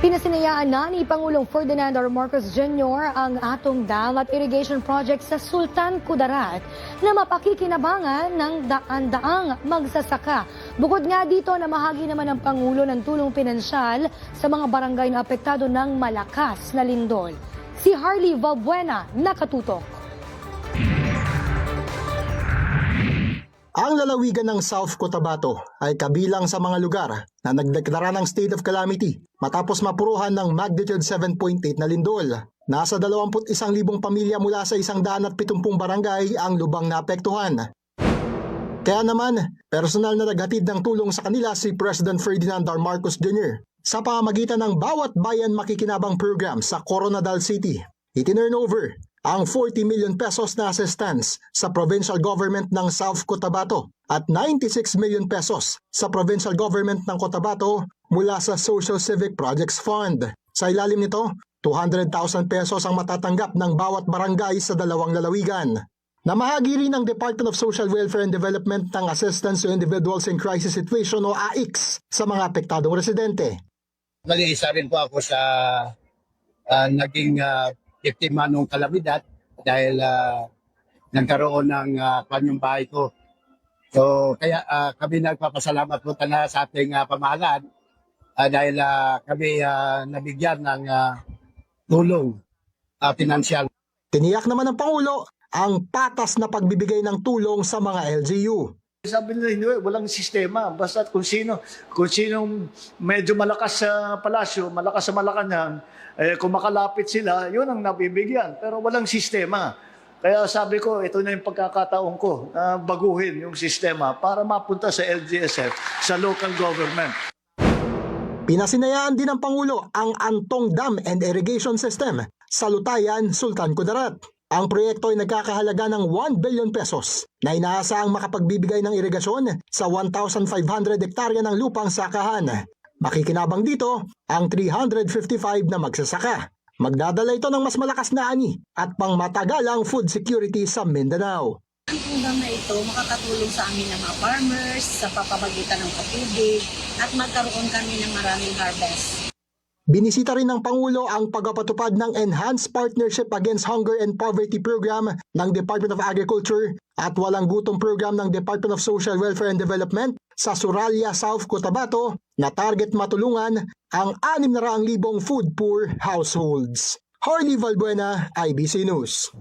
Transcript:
Pinasinayaan na ni Pangulong Ferdinand R. Marcos Jr. ang Atong Dam at Irrigation Project sa Sultan Kudarat na mapakikinabangan ng daan-daang magsasaka. Bukod nga dito, namahagi naman ng Pangulo ng tulong pinansyal sa mga barangay na apektado ng malakas na lindol. Si Harley Valbuena nakatutok. Ang lalawigan ng South Cotabato ay kabilang sa mga lugar na nagdeklara ng state of calamity matapos mapuruhan ng magnitude 7.8 na lindol. Nasa 21,000 pamilya mula sa 170 barangay ang lubang naapektuhan. Kaya naman, personal na naghatid ng tulong sa kanila si President Ferdinand R. Marcos Jr. sa pamamagitan ng Bawat Bayan Makikinabang program sa Coronadal City. Itinurn over ang 40 million pesos na assistance sa provincial government ng South Cotabato at 96 million pesos sa provincial government ng Cotabato mula sa Social Civic Projects Fund. Sa ilalim nito, 200,000 pesos ang matatanggap ng bawat barangay sa dalawang lalawigan. Namahagi rin ng Department of Social Welfare and Development ng Assistance to Individuals in Crisis Situation o AICS sa mga apektadong residente. Nag-iisa rin po ako sa naging biktima ng kalamidad dahil nagkaroon ng kanyang bahay ko. So kaya kami nagpapasalamat po na sa ating pamahalaan dahil kami nabigyan ng tulong pinansyal. Tiniyak naman ng Pangulo ang patas na pagbibigay ng tulong sa mga LGU. Sabi nila, hindi, walang sistema. Basta kung sinong medyo malakas sa palasyo, malakas sa Malacanang, kung makalapit sila, yun ang nabibigyan. Pero walang sistema. Kaya sabi ko, ito na yung pagkakataon ko na baguhin yung sistema para mapunta sa LGSF, sa local government. Pinasinayaan din ng Pangulo ang Antong Dam and Irrigation System sa Lutayan, Sultan Kudarat. Ang proyekto ay nagkakahalaga ng 1 billion pesos na inaasahang makapagbibigay ng irigasyon sa 1,500 hektarya ng lupang sakahan. Makikinabang dito ang 355 na magsasaka. Magdadala ito ng mas malakas na ani at pangmatagalang food security sa Mindanao. Ang program na ito makakatulong sa amin ng mga farmers sa papamagitan ng patubig at magkaroon kami ng maraming harvest. Binisita rin ng Pangulo ang pagpapatupad ng Enhanced Partnership Against Hunger and Poverty Program ng Department of Agriculture at Walang Gutom Program ng Department of Social Welfare and Development sa Suralia, South Cotabato na target matulungan ang 600,000 food poor households. Harley Valbuena, IBC News.